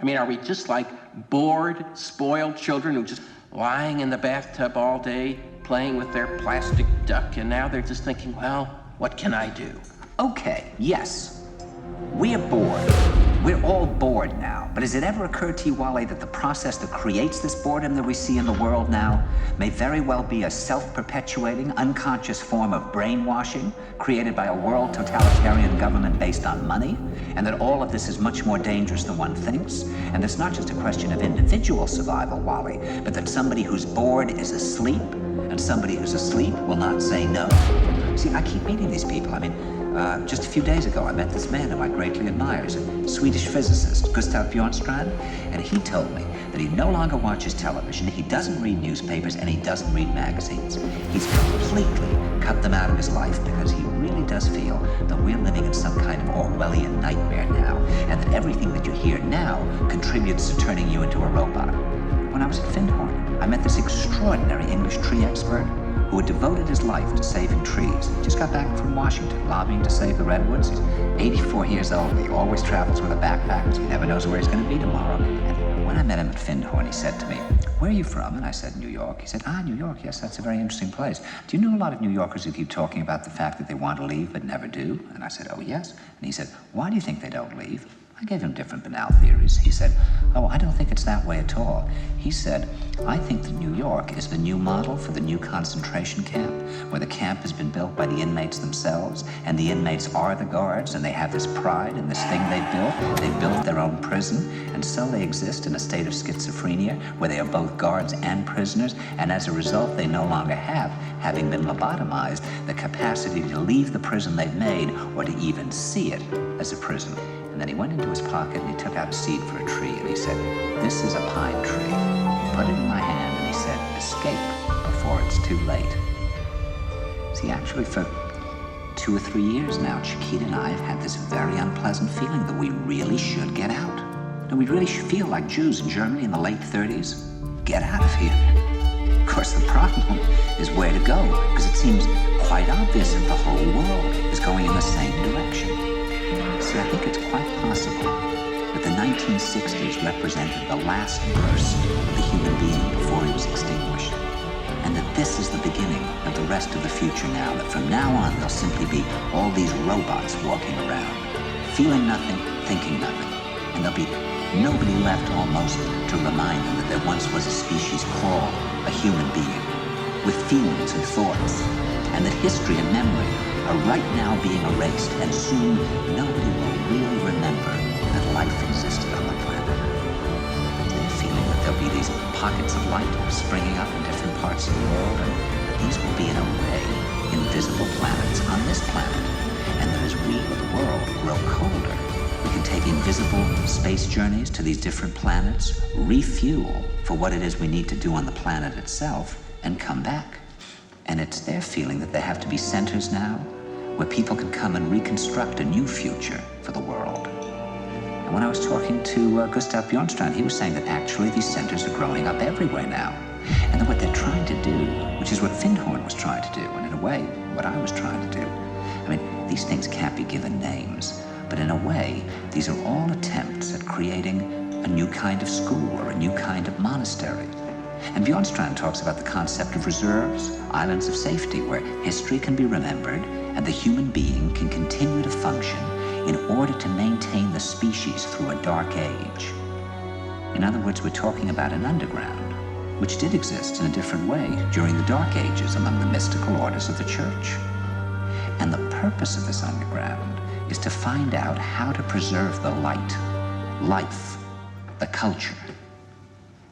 I mean, are we just like bored, spoiled children who just lying in the bathtub all day, playing with their plastic duck, and now they're just thinking, well, what can I do? Okay, yes. We're bored. We're all bored now. But has it ever occurred to you, Wally, that the process that creates this boredom that we see in the world now may very well be a self-perpetuating, unconscious form of brainwashing created by a world totalitarian government based on money? And that all of this is much more dangerous than one thinks? And it's not just a question of individual survival, Wally, but that somebody who's bored is asleep, and somebody who's asleep will not say no. See, I keep meeting these people. I mean, just a few days ago, I met this man who I greatly admire. He's a Swedish physicist, Gustav Bjornstrand, and he told me that he no longer watches television, he doesn't read newspapers, and he doesn't read magazines. He's completely cut them out of his life because he really does feel that we're living in some kind of Orwellian nightmare now, and that everything that you hear now contributes to turning you into a robot. When I was at Findhorn, I met this extraordinary English tree expert who had devoted his life to saving trees. He just got back from Washington, lobbying to save the redwoods. He's 84 years old. He always travels with a backpack because he never knows where he's going to be tomorrow. And when I met him at Findhorn, he said to me, "Where are you from?" And I said, "New York." He said, "New York, yes, that's a very interesting place. Do you know a lot of New Yorkers who keep talking about the fact that they want to leave but never do?" And I said, "Oh, yes." And he said, "Why do you think they don't leave?" I gave him different banal theories. He said, "Oh, I don't think it's that way at all." He said, "I think that New York is the new model for the new concentration camp, where the camp has been built by the inmates themselves, and the inmates are the guards, and they have this pride in this thing they built. They built their own prison, and so they exist in a state of schizophrenia, where they are both guards and prisoners, and as a result, they no longer have, having been lobotomized, the capacity to leave the prison they've made, or to even see it as a prison." And then he went into his pocket and he took out a seed for a tree and he said, "This is a pine tree." He put it in my hand and he said, "Escape before it's too late." See, actually for 2 or 3 years now, Chiquita and I have had this very unpleasant feeling that we really should get out. And we really should feel like Jews in Germany in the late 30s. Get out of here. Of course, the problem is where to go, because it seems quite obvious that the whole world is going in the same direction. See, I think it's quite possible that the 1960s represented the last burst of the human being before he was extinguished, and that this is the beginning of the rest of the future now, that from now on there'll simply be all these robots walking around, feeling nothing, thinking nothing, and there'll be nobody left almost to remind them that there once was a species called a human being, with feelings and thoughts, and that history and memory are right now being erased, and soon nobody will really remember that life existed on the planet. They're feeling that there'll be these pockets of light springing up in different parts of the world, and that these will be, in a way, invisible planets on this planet, and that as we, the world, grow colder, we can take invisible space journeys to these different planets, refuel for what it is we need to do on the planet itself, and come back. And it's their feeling that there have to be centers now where people can come and reconstruct a new future for the world. And when I was talking to Gustav Bjornstrand, he was saying that actually these centers are growing up everywhere now. And that what they're trying to do, which is what Findhorn was trying to do, and in a way, what I was trying to do. I mean, these things can't be given names, but in a way, these are all attempts at creating a new kind of school or a new kind of monastery. And Bjornstrand talks about the concept of reserves, islands of safety, where history can be remembered and the human being can continue to function in order to maintain the species through a dark age. In other words, we're talking about an underground, which did exist in a different way during the Dark Ages among the mystical orders of the Church. And the purpose of this underground is to find out how to preserve the light, life, the culture,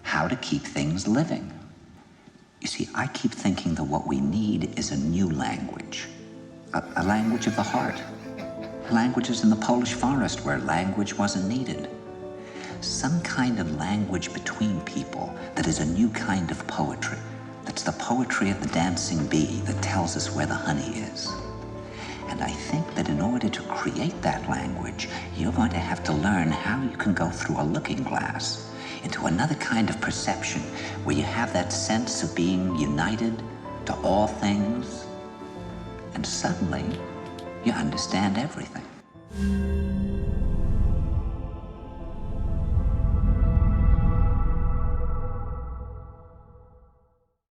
how to keep things living. You see, I keep thinking that what we need is a new language, a language of the heart. Languages in the Polish forest where language wasn't needed. Some kind of language between people that is a new kind of poetry. That's the poetry of the dancing bee that tells us where the honey is. And I think that in order to create that language, you're going to have to learn how you can go through a looking glass into another kind of perception where you have that sense of being united to all things, and suddenly you understand everything.